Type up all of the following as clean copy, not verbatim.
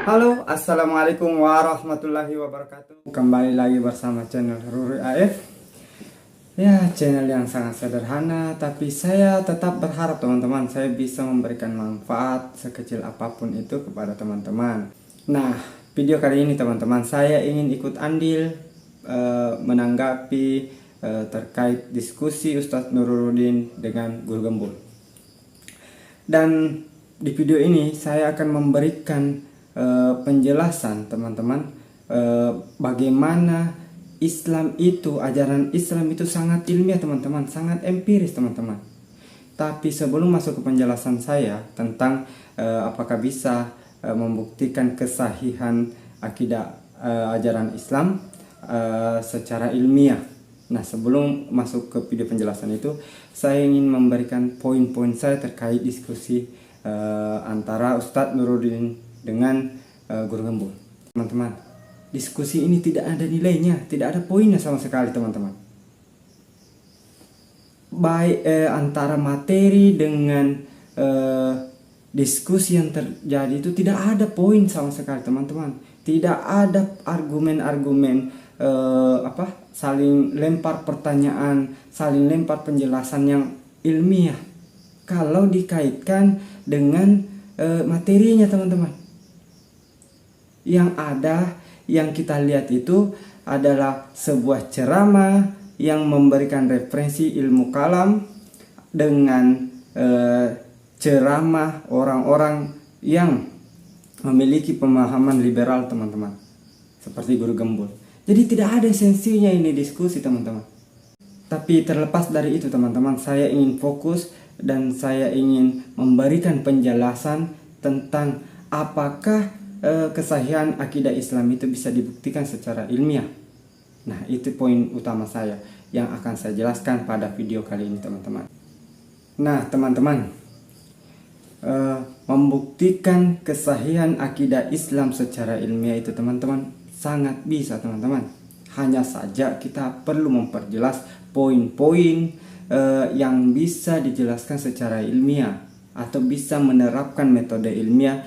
Halo, assalamualaikum warahmatullahi wabarakatuh. Kembali lagi bersama channel Ruri AF. Ya, channel yang sangat sederhana, tapi saya tetap berharap teman-teman saya bisa memberikan manfaat sekecil apapun itu kepada teman-teman. Nah, video kali ini teman-teman saya ingin ikut andil menanggapi terkait diskusi Ustadz Nuruddin dengan Guru Gembul. Dan di video ini saya akan memberikan penjelasan teman-teman bagaimana Islam itu, ajaran Islam itu sangat ilmiah teman-teman, sangat empiris teman-teman. Tapi sebelum masuk ke penjelasan saya tentang apakah bisa membuktikan kesahihan akidah ajaran Islam secara ilmiah. Nah, sebelum masuk ke video penjelasan itu, saya ingin memberikan poin-poin saya terkait diskusi antara Ustadz Nuruddin dengan Guru Gembul. Teman-teman, diskusi ini tidak ada nilainya, tidak ada poinnya sama sekali teman-teman. Baik antara materi dengan diskusi yang terjadi itu tidak ada poin sama sekali teman-teman. Tidak ada argumen-argumen saling lempar pertanyaan, saling lempar penjelasan yang ilmiah kalau dikaitkan dengan materinya teman-teman. Yang ada, yang kita lihat itu adalah sebuah ceramah yang memberikan referensi ilmu kalam dengan ceramah orang-orang yang memiliki pemahaman liberal teman-teman, seperti Guru Gembul. Jadi tidak ada esensinya ini diskusi teman-teman. Tapi terlepas dari itu teman-teman, saya ingin fokus dan saya ingin memberikan penjelasan tentang apakah kesahihan akidah Islam itu bisa dibuktikan secara ilmiah. Nah, itu poin utama saya yang akan saya jelaskan pada video kali ini teman-teman. Nah teman-teman, membuktikan kesahihan akidah Islam secara ilmiah itu teman-teman sangat bisa teman-teman. Hanya saja kita perlu memperjelas poin-poin yang bisa dijelaskan secara ilmiah atau bisa menerapkan metode ilmiah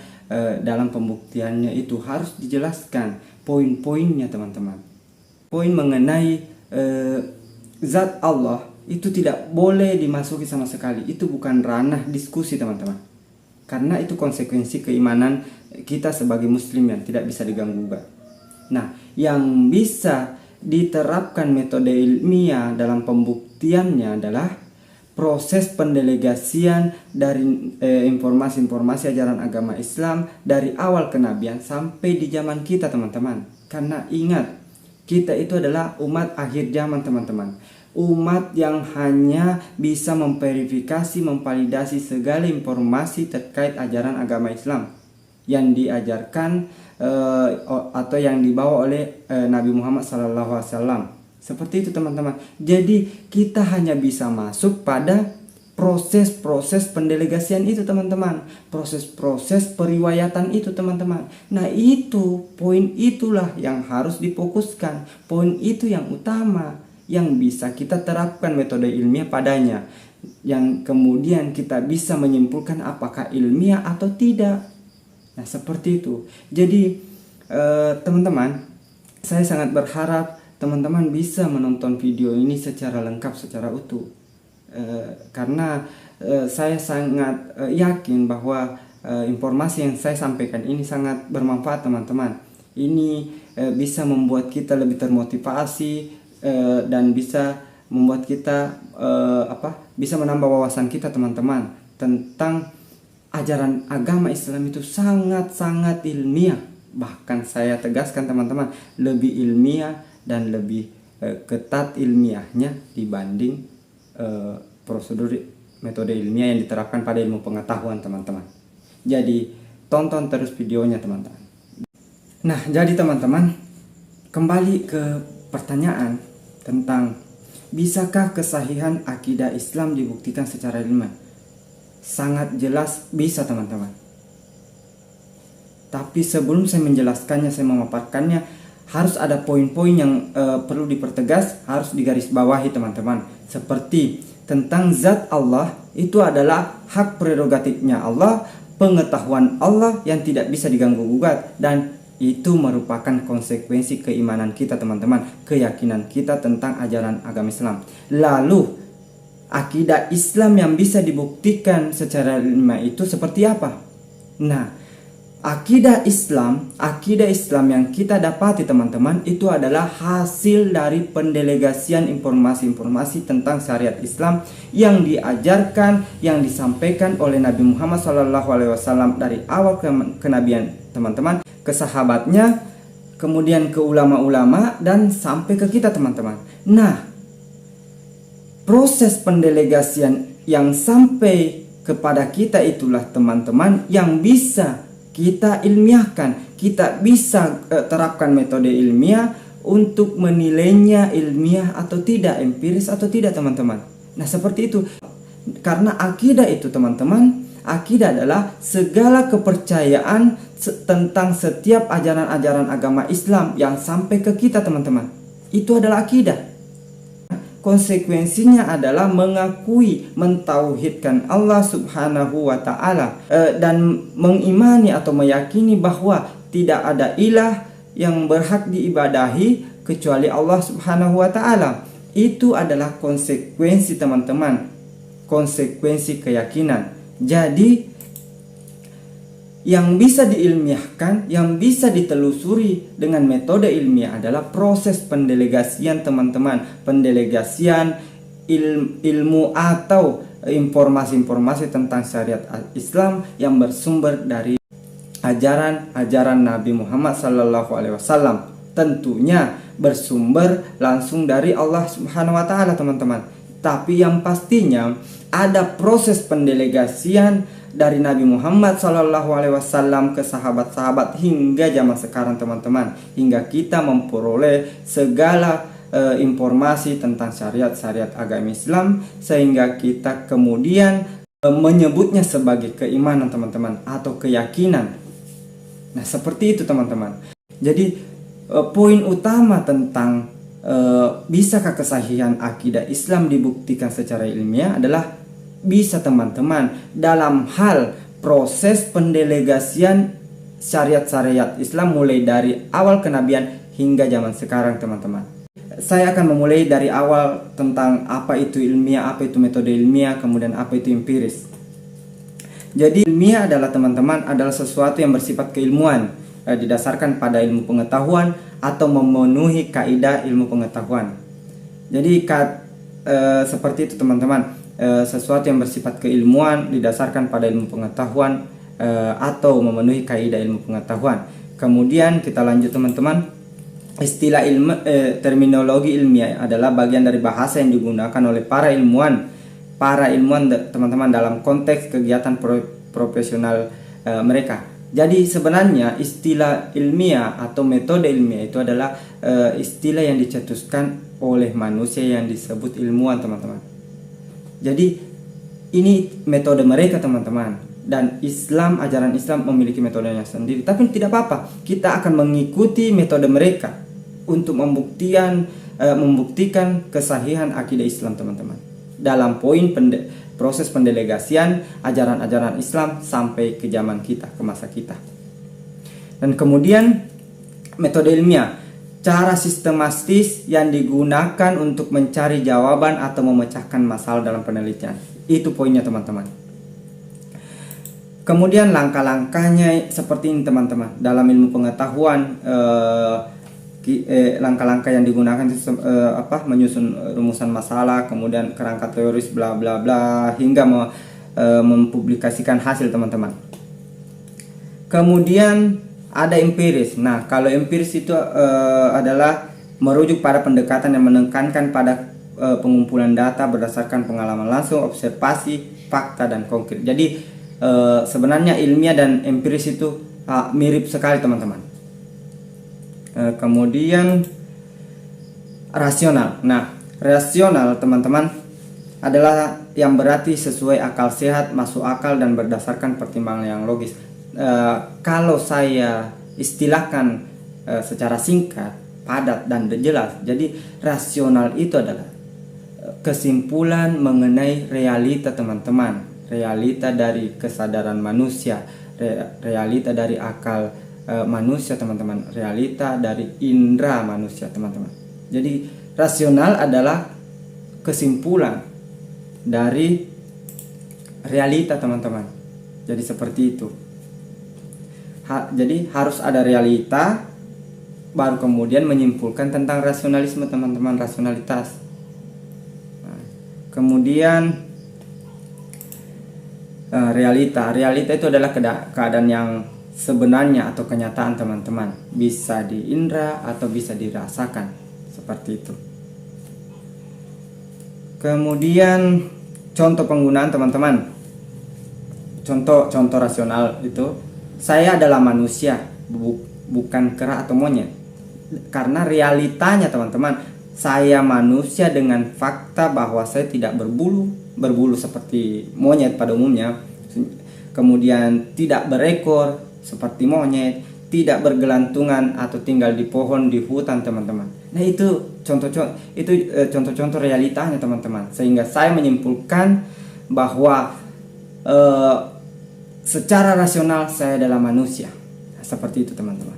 dalam pembuktiannya. Itu harus dijelaskan poin-poinnya teman-teman. Poin mengenai zat Allah itu tidak boleh dimasuki sama sekali. Itu bukan ranah diskusi teman-teman, karena itu konsekuensi keimanan kita sebagai muslim yang tidak bisa diganggu-gugat. Nah, yang bisa diterapkan metode ilmiah dalam pembuktiannya adalah proses pendelegasian dari informasi-informasi ajaran agama Islam dari awal kenabian sampai di zaman kita teman-teman. Karena ingat, kita itu adalah umat akhir zaman teman-teman. Umat yang hanya bisa memverifikasi, memvalidasi segala informasi terkait ajaran agama Islam yang diajarkan atau yang dibawa oleh Nabi Muhammad SAW. Seperti itu teman-teman. Jadi kita hanya bisa masuk pada proses-proses pendelegasian itu teman-teman, proses-proses periwayatan itu teman-teman. Nah, itu poin itulah yang harus difokuskan. Poin itu yang utama yang bisa kita terapkan metode ilmiah padanya, yang kemudian kita bisa menyimpulkan apakah ilmiah atau tidak. Nah, seperti itu. Jadi teman-teman, saya sangat berharap teman-teman bisa menonton video ini secara lengkap, secara utuh, karena saya sangat yakin bahwa informasi yang saya sampaikan ini sangat bermanfaat teman-teman. Ini bisa membuat kita lebih termotivasi dan bisa membuat kita bisa menambah wawasan kita teman-teman tentang ajaran agama Islam itu sangat-sangat ilmiah. Bahkan saya tegaskan teman-teman, lebih ilmiah dan lebih ketat ilmiahnya dibanding prosedur metode ilmiah yang diterapkan pada ilmu pengetahuan teman-teman. Jadi tonton terus videonya teman-teman. Nah, jadi teman-teman, kembali ke pertanyaan tentang bisakah kesahihan akidah Islam dibuktikan secara ilmiah? Sangat jelas bisa teman-teman. Tapi sebelum saya menjelaskannya, saya memaparkannya, harus ada poin-poin yang perlu dipertegas, harus digarisbawahi teman-teman. Seperti tentang zat Allah, itu adalah hak prerogatifnya Allah, pengetahuan Allah yang tidak bisa diganggu gugat, dan itu merupakan konsekuensi keimanan kita teman-teman, keyakinan kita tentang ajaran agama Islam. Lalu akidah Islam yang bisa dibuktikan secara ilmiah itu seperti apa? Nah, akidah Islam yang kita dapati teman-teman itu adalah hasil dari pendelegasian informasi-informasi tentang syariat Islam yang diajarkan, yang disampaikan oleh Nabi Muhammad SAW dari awal kenabian teman-teman, ke sahabatnya, kemudian ke ulama-ulama, dan sampai ke kita teman-teman. Nah, proses pendelegasian yang sampai kepada kita itulah teman-teman yang bisa kita ilmiahkan, kita bisa terapkan metode ilmiah untuk menilainya ilmiah atau tidak, empiris atau tidak teman-teman. Nah seperti itu. Karena akidah itu teman-teman, akidah adalah segala kepercayaan tentang setiap ajaran-ajaran agama Islam yang sampai ke kita teman-teman. Itu adalah akidah. Konsekuensinya adalah mengakui, mentauhidkan Allah Subhanahu wa Ta'ala, dan mengimani atau meyakini bahwa tidak ada ilah yang berhak diibadahi kecuali Allah Subhanahu wa Ta'ala. Itu adalah konsekuensi teman-teman, konsekuensi keyakinan. Jadi yang bisa diilmiahkan, yang bisa ditelusuri dengan metode ilmiah adalah proses pendelegasian teman-teman, pendelegasian ilmu atau informasi-informasi tentang syariat Islam yang bersumber dari ajaran Nabi Muhammad SAW. Tentunya bersumber langsung dari Allah Subhanahu wa Ta'ala teman-teman. Tapi yang pastinya ada proses pendelegasian dari Nabi Muhammad SAW ke sahabat-sahabat hingga zaman sekarang teman-teman, hingga kita memperoleh segala informasi tentang syariat agama Islam, sehingga kita kemudian menyebutnya sebagai keimanan teman-teman atau keyakinan. Nah seperti itu teman-teman. Jadi poin utama tentang bisakah kesahihan akidah Islam dibuktikan secara ilmiah adalah bisa teman-teman dalam hal proses pendelegasian syariat Islam mulai dari awal kenabian hingga zaman sekarang teman-teman. Saya akan memulai dari awal tentang apa itu ilmiah, apa itu metode ilmiah, kemudian apa itu empiris. Jadi ilmiah adalah teman-teman adalah sesuatu yang bersifat keilmuan, didasarkan pada ilmu pengetahuan atau memenuhi kaidah ilmu pengetahuan. Jadi seperti itu teman-teman, sesuatu yang bersifat keilmuan didasarkan pada ilmu pengetahuan atau memenuhi kaidah ilmu pengetahuan. Kemudian kita lanjut teman-teman. Istilah terminologi ilmiah adalah bagian dari bahasa yang digunakan oleh para ilmuwan teman-teman dalam konteks kegiatan profesional mereka. Jadi sebenarnya istilah ilmiah atau metode ilmiah itu adalah istilah yang dicetuskan oleh manusia yang disebut ilmuwan teman-teman. Jadi ini metode mereka teman-teman, dan ajaran Islam memiliki metodenya sendiri. Tapi tidak apa-apa, kita akan mengikuti metode mereka untuk membuktikan kesahihan akidah Islam teman-teman dalam poin proses pendelegasian ajaran-ajaran Islam sampai ke zaman kita, ke masa kita. Dan kemudian metode ilmiah, cara sistematis yang digunakan untuk mencari jawaban atau memecahkan masalah dalam penelitian. Itu poinnya teman-teman. Kemudian langkah-langkahnya seperti ini teman-teman. Dalam ilmu pengetahuan, langkah-langkah yang digunakan itu menyusun rumusan masalah, kemudian kerangka teoris bla bla bla, hingga mempublikasikan hasil teman-teman. Kemudian ada empiris. Nah, kalau empiris itu adalah merujuk pada pendekatan yang menekankan pada pengumpulan data berdasarkan pengalaman langsung, observasi, fakta, dan konkret. Jadi sebenarnya ilmiah dan empiris itu mirip sekali teman-teman. Kemudian rasional. Nah, rasional teman-teman adalah yang berarti sesuai akal sehat, masuk akal, dan berdasarkan pertimbangan yang logis. Kalau saya istilahkan secara singkat, padat, dan jelas, jadi rasional itu adalah kesimpulan mengenai realita teman-teman, realita dari kesadaran manusia, realita dari akal manusia teman-teman, realita dari indera manusia teman-teman. Jadi rasional adalah kesimpulan dari realita teman-teman. Jadi seperti itu. Jadi harus ada realita, baru kemudian menyimpulkan tentang rasionalisme teman-teman, rasionalitas. Nah, kemudian realita itu adalah keadaan yang sebenarnya atau kenyataan teman-teman, bisa diindra atau bisa dirasakan, seperti itu. Kemudian contoh penggunaan teman-teman, contoh rasional itu, saya adalah manusia, bukan kera atau monyet. Karena realitanya teman-teman, saya manusia dengan fakta bahwa saya tidak berbulu seperti monyet pada umumnya, kemudian tidak berekor seperti monyet, tidak bergelantungan atau tinggal di pohon di hutan teman-teman. Nah itu contoh-contoh realitanya teman-teman, sehingga saya menyimpulkan bahwa secara rasional saya adalah manusia. Nah, seperti itu teman-teman.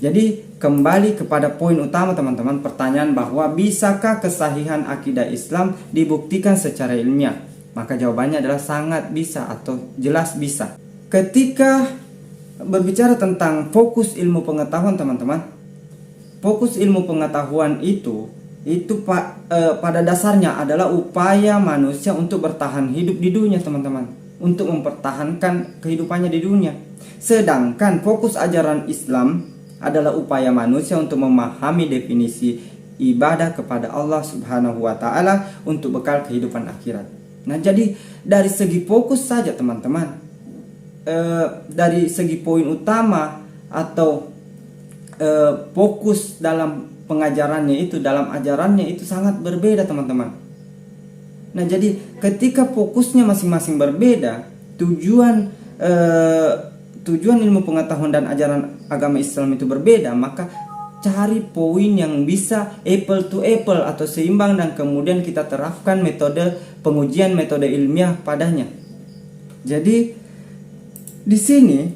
Jadi kembali kepada poin utama teman-teman, pertanyaan bahwa bisakah kesahihan akidah Islam dibuktikan secara ilmiah? Maka jawabannya adalah sangat bisa atau jelas bisa. Ketika berbicara tentang fokus ilmu pengetahuan teman-teman, fokus ilmu pengetahuan itu pada dasarnya adalah upaya manusia untuk bertahan hidup di dunia teman-teman, untuk mempertahankan kehidupannya di dunia. Sedangkan fokus ajaran Islam adalah upaya manusia untuk memahami definisi ibadah kepada Allah Subhanahu wa taala untuk bekal kehidupan akhirat. Nah, jadi dari segi fokus saja teman-teman, dari segi poin utama atau fokus dalam pengajarannya itu, dalam ajarannya itu sangat berbeda teman-teman. Nah, jadi ketika fokusnya masing-masing berbeda, tujuan ilmu pengetahuan dan ajaran agama Islam itu berbeda, maka cari poin yang bisa apple to apple atau seimbang, dan kemudian kita terapkan metode pengujian, metode ilmiah padanya. Jadi di sini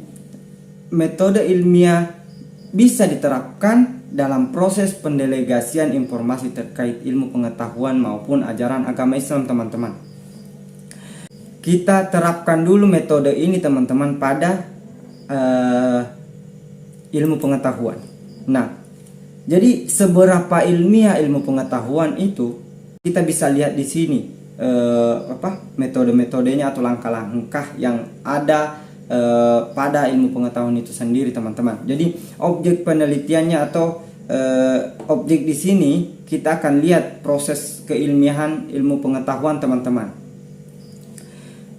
metode ilmiah bisa diterapkan dalam proses pendelegasian informasi terkait ilmu pengetahuan maupun ajaran agama Islam teman-teman. Kita terapkan dulu metode ini teman-teman pada ilmu pengetahuan. Nah, jadi seberapa ilmiah ilmu pengetahuan itu kita bisa lihat di sini metode-metodenya atau langkah-langkah yang ada pada ilmu pengetahuan itu sendiri teman-teman. Jadi objek penelitiannya atau objek di sini kita akan lihat proses keilmiahan ilmu pengetahuan teman-teman.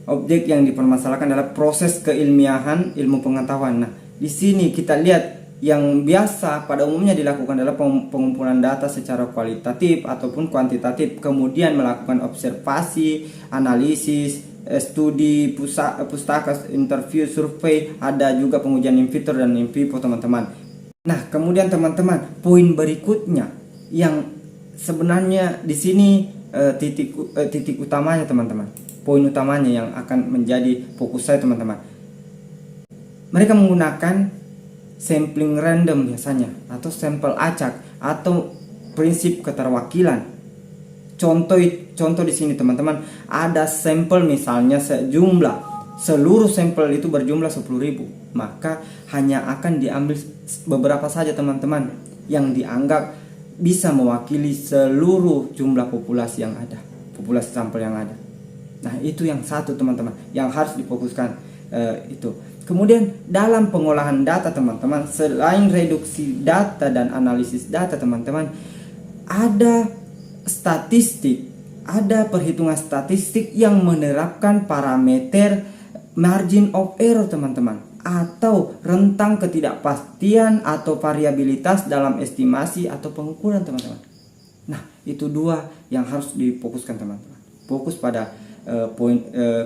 Objek yang dipermasalahkan adalah proses keilmiahan ilmu pengetahuan. Nah, di sini kita lihat yang biasa pada umumnya dilakukan adalah pengumpulan data secara kualitatif ataupun kuantitatif, kemudian melakukan observasi, analisis, studi pustaka, interview, survei, ada juga pengujian in vitro dan in vivo teman-teman. Nah, kemudian teman-teman, poin berikutnya yang sebenarnya di sini titik utamanya teman-teman, poin utamanya yang akan menjadi fokus saya teman-teman. Mereka menggunakan sampling random biasanya, atau sampel acak, atau prinsip keterwakilan. Contoh di sini teman-teman, ada sampel misalnya seluruh sampel itu berjumlah 10.000, maka hanya akan diambil beberapa saja teman-teman yang dianggap bisa mewakili seluruh jumlah populasi yang ada, populasi sampel yang ada. Nah, itu yang satu teman-teman yang harus difokuskan itu. Kemudian dalam pengolahan data teman-teman, selain reduksi data dan analisis data teman-teman, ada statistik, ada perhitungan statistik yang menerapkan parameter margin of error teman-teman, atau rentang ketidakpastian atau variabilitas dalam estimasi atau pengukuran teman-teman. Nah, itu dua yang harus difokuskan teman-teman. Fokus pada poin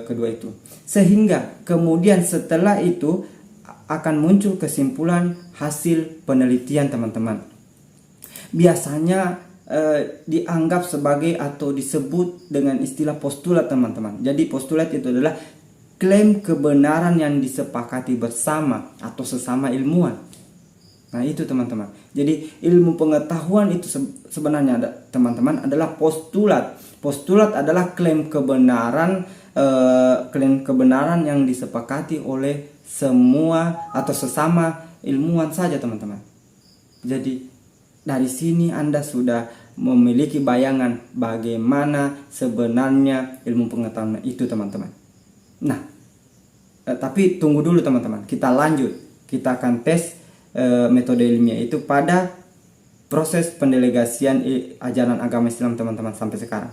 kedua itu, sehingga kemudian setelah itu akan muncul kesimpulan hasil penelitian teman-teman. Biasanya dianggap sebagai atau disebut dengan istilah postulat teman-teman. Jadi postulat itu adalah klaim kebenaran yang disepakati bersama atau sesama ilmuwan. Nah itu teman-teman. Jadi ilmu pengetahuan itu sebenarnya teman-teman adalah postulat. Postulat adalah klaim kebenaran yang disepakati oleh semua atau sesama ilmuwan saja teman-teman. Jadi dari sini Anda sudah memiliki bayangan bagaimana sebenarnya ilmu pengetahuan itu teman-teman. Nah, tapi tunggu dulu teman-teman. Kita lanjut. Kita akan tes metode ilmiah itu pada proses pendelegasian ajaran agama Islam teman-teman sampai sekarang.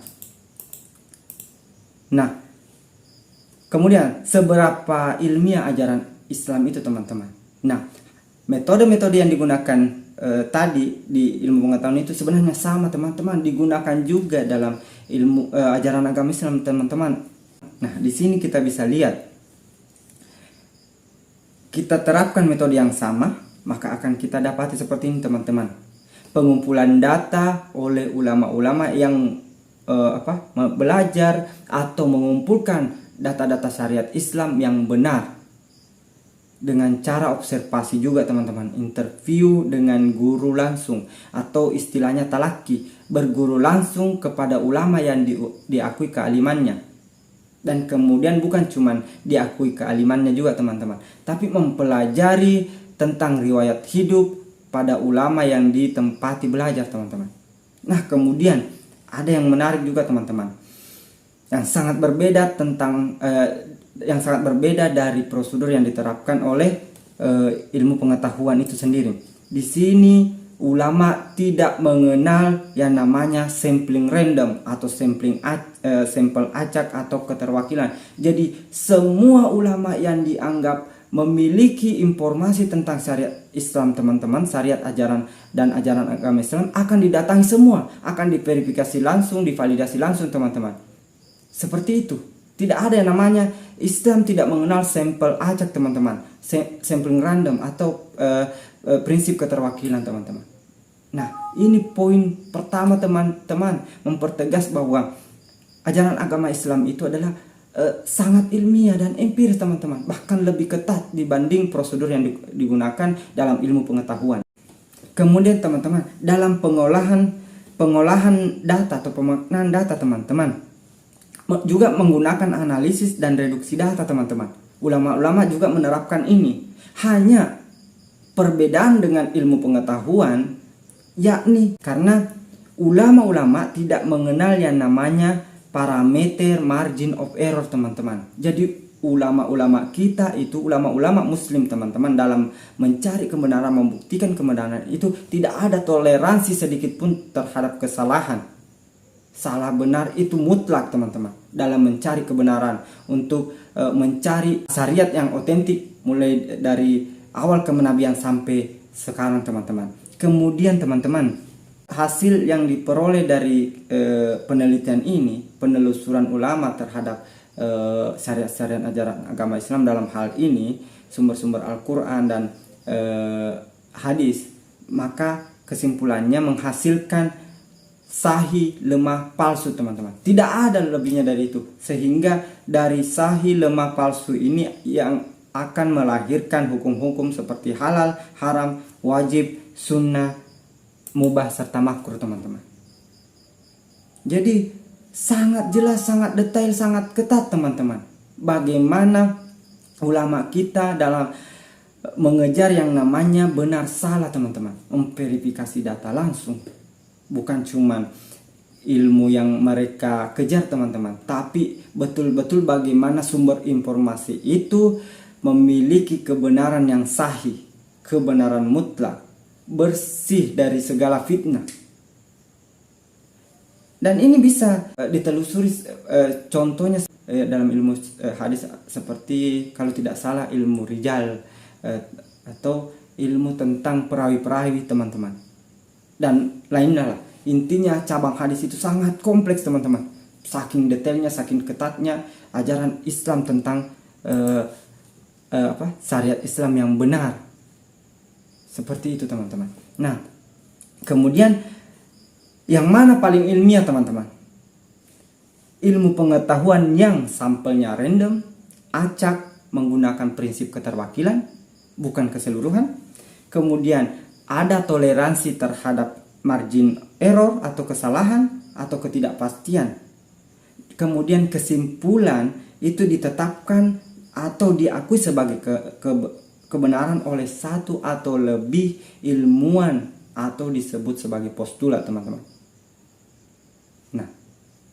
Nah, kemudian seberapa ilmiah ajaran Islam itu teman-teman. Nah, metode-metode yang digunakan tadi di ilmu pengetahuan itu sebenarnya sama teman-teman, digunakan juga dalam ilmu ajaran agama Islam teman-teman. Nah, di sini kita bisa lihat, kita terapkan metode yang sama, maka akan kita dapati seperti ini teman-teman. Pengumpulan data oleh ulama-ulama yang belajar atau mengumpulkan data-data syariat Islam yang benar dengan cara observasi juga teman-teman. Interview dengan guru langsung atau istilahnya talaki, berguru langsung kepada ulama yang diakui kealimannya. Dan kemudian bukan cuman diakui kealimannya juga teman-teman, tapi mempelajari tentang riwayat hidup pada ulama yang ditempati belajar teman-teman. Nah kemudian ada yang menarik juga teman-teman, yang sangat berbeda dari prosedur yang diterapkan oleh ilmu pengetahuan itu sendiri. Di sini ulama tidak mengenal yang namanya sampling random atau sampel acak atau keterwakilan. Jadi semua ulama yang dianggap memiliki informasi tentang syariat Islam teman-teman, syariat ajaran dan ajaran agama Islam akan didatangi semua, akan diverifikasi langsung, divalidasi langsung teman-teman. Seperti itu. Tidak ada yang namanya Islam tidak mengenal sampel acak teman-teman, sampling random atau prinsip keterwakilan teman-teman. Nah ini poin pertama teman-teman, mempertegas bahwa ajaran agama Islam itu adalah sangat ilmiah dan empiris teman-teman, bahkan lebih ketat dibanding prosedur yang digunakan dalam ilmu pengetahuan. Kemudian teman-teman, dalam pengolahan data atau pemaknaan data teman-teman juga menggunakan analisis dan reduksi data teman-teman. Ulama-ulama juga menerapkan ini. Hanya perbedaan dengan ilmu pengetahuan, yakni karena ulama-ulama tidak mengenal yang namanya parameter margin of error teman-teman. Jadi ulama-ulama kita itu, ulama-ulama muslim teman-teman, dalam mencari kebenaran, membuktikan kebenaran itu tidak ada toleransi sedikit pun terhadap kesalahan. Salah benar itu mutlak teman-teman dalam mencari kebenaran, untuk mencari syariat yang otentik mulai dari awal kenabian sampai sekarang teman-teman. Kemudian teman-teman, hasil yang diperoleh dari penelitian ini, penelusuran ulama terhadap syariat-syariat ajaran agama Islam dalam hal ini, sumber-sumber Al-Quran dan hadis, maka kesimpulannya menghasilkan sahih, lemah, palsu teman-teman. Tidak ada lebihnya dari itu. Sehingga dari sahih, lemah, palsu ini yang akan melahirkan hukum-hukum seperti halal, haram, wajib, sunnah, mubah, serta makruh teman-teman. Jadi sangat jelas, sangat detail, sangat ketat teman-teman, bagaimana ulama kita dalam mengejar yang namanya benar salah teman-teman, memverifikasi data langsung. Bukan cuman ilmu yang mereka kejar teman-teman, tapi betul-betul bagaimana sumber informasi itu memiliki kebenaran yang sahih, kebenaran mutlak, bersih dari segala fitnah. Dan ini bisa ditelusuri contohnya dalam ilmu hadis, seperti kalau tidak salah ilmu rijal atau ilmu tentang perawi-perawi teman-teman, dan lainnya lah. Intinya cabang hadis itu sangat kompleks teman-teman, saking detailnya, saking ketatnya ajaran Islam tentang syariat Islam yang benar. Seperti itu teman-teman. Nah kemudian Yang mana paling ilmiah teman-teman? Ilmu pengetahuan yang sampelnya random, acak, menggunakan prinsip keterwakilan, bukan keseluruhan. Kemudian ada toleransi terhadap margin error atau kesalahan atau ketidakpastian. Kemudian kesimpulan itu ditetapkan atau diakui sebagai kebenaran oleh satu atau lebih ilmuwan atau disebut sebagai postulat teman-teman. Nah,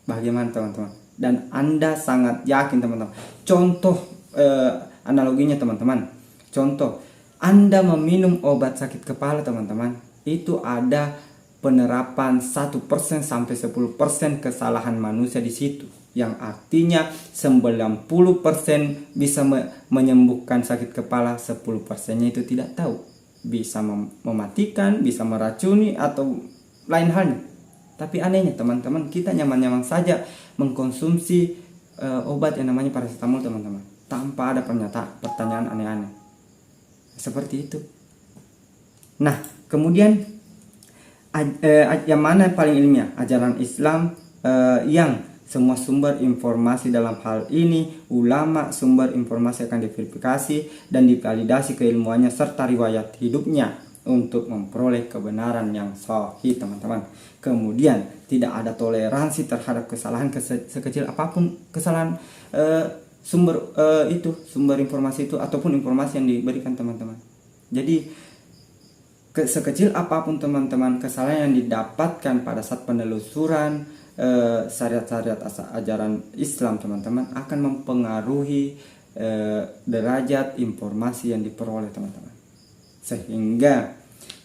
bagaimana teman-teman? Dan Anda sangat yakin teman-teman. Contoh analoginya teman-teman. Contoh, Anda meminum obat sakit kepala teman-teman. Itu ada penerapan 1% sampai 10% kesalahan manusia di situ. Yang artinya 90% bisa menyembuhkan sakit kepala, 10%-nya itu tidak tahu. Bisa mematikan, bisa meracuni atau lain halnya. Tapi anehnya teman-teman, kita nyaman-nyaman saja mengkonsumsi obat yang namanya paracetamol teman-teman, tanpa ada pertanyaan aneh-aneh. Seperti itu. Nah, kemudian yang mana paling ilmiah? Ajaran Islam yang semua sumber informasi dalam hal ini, ulama sumber informasi akan diverifikasi dan divalidasi keilmuannya serta riwayat hidupnya untuk memperoleh kebenaran yang sahih teman-teman. Kemudian tidak ada toleransi terhadap kesalahan sekecil apapun kesalahan sumber informasi itu ataupun informasi yang diberikan teman-teman. Jadi sekecil apapun teman-teman kesalahan yang didapatkan pada saat penelusuran syariat-syariat ajaran Islam teman-teman akan mempengaruhi derajat informasi yang diperoleh teman-teman, sehingga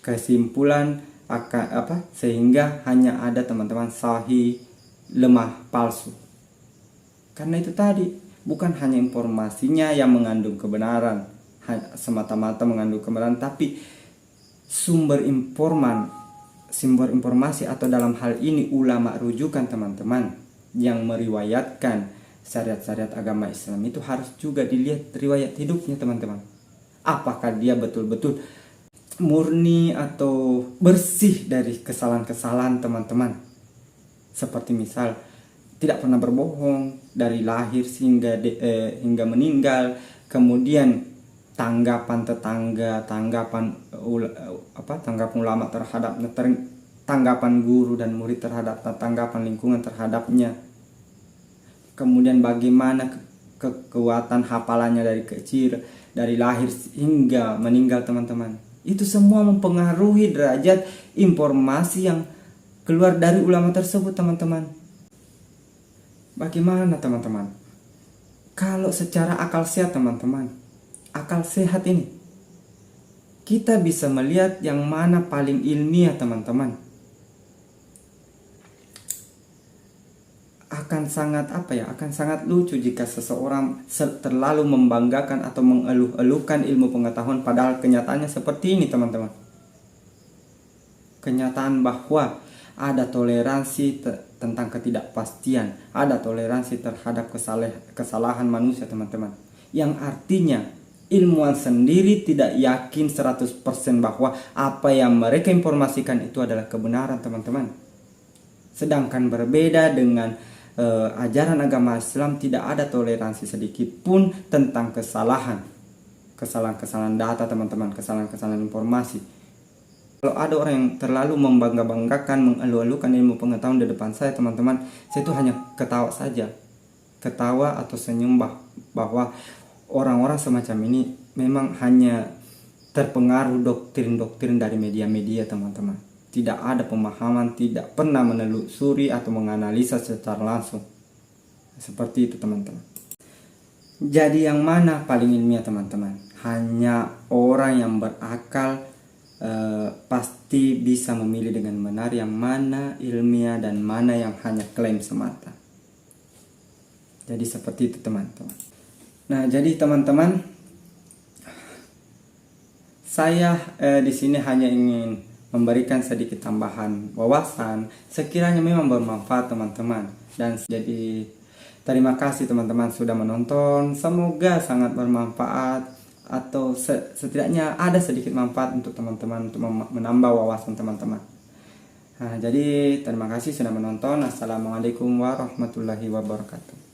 kesimpulan sehingga hanya ada teman-teman sahih, lemah, palsu. Karena itu tadi bukan hanya informasinya yang mengandung kebenaran, semata-mata mengandung kebenaran, tapi sumber informasi atau dalam hal ini ulama rujukan teman-teman yang meriwayatkan syariat-syariat agama Islam itu harus juga dilihat riwayat hidupnya teman-teman. Apakah dia betul-betul murni atau bersih dari kesalahan-kesalahan teman-teman. Seperti misal tidak pernah berbohong dari lahir hingga meninggal. Kemudian tanggapan tetangga, tanggapan ulama terhadapnya, tanggapan guru dan murid terhadap, tanggapan lingkungan terhadapnya. Kemudian bagaimana kekuatan hafalannya dari kecil, dari lahir hingga meninggal teman-teman. Itu semua mempengaruhi derajat informasi yang keluar dari ulama tersebut teman-teman. Bagaimana teman-teman? Kalau secara akal sehat teman-teman, akal sehat ini kita bisa melihat yang mana paling ilmiah teman-teman. Akan sangat lucu jika seseorang terlalu membanggakan atau mengeluh-elukan ilmu pengetahuan, padahal kenyataannya seperti ini teman-teman. Kenyataan bahwa ada toleransi tentang ketidakpastian, ada toleransi terhadap kesalahan manusia teman-teman. Yang artinya ilmuwan sendiri tidak yakin 100% bahwa apa yang mereka informasikan itu adalah kebenaran teman-teman. Sedangkan berbeda dengan ajaran agama Islam, tidak ada toleransi sedikit pun tentang kesalahan data teman-teman, kesalahan informasi. Kalau ada orang yang terlalu membangga-banggakan, mengeluh-elukan ilmu pengetahuan di depan saya teman-teman, saya itu hanya ketawa saja, ketawa atau senyum bahwa orang-orang semacam ini memang hanya terpengaruh doktrin-doktrin dari media-media teman-teman. Tidak ada pemahaman, tidak pernah menelusuri atau menganalisa secara langsung. Seperti itu teman-teman. Jadi yang mana paling ilmiah teman-teman? Hanya orang yang berakal pasti bisa memilih dengan benar yang mana ilmiah dan mana yang hanya klaim semata. Jadi seperti itu teman-teman. Nah, jadi teman-teman, saya di sini hanya ingin memberikan sedikit tambahan wawasan, sekiranya memang bermanfaat teman-teman. Dan jadi terima kasih teman-teman sudah menonton. Semoga sangat bermanfaat atau setidaknya ada sedikit manfaat untuk teman-teman, untuk menambah wawasan teman-teman. Nah, jadi terima kasih sudah menonton. Assalamualaikum warahmatullahi wabarakatuh.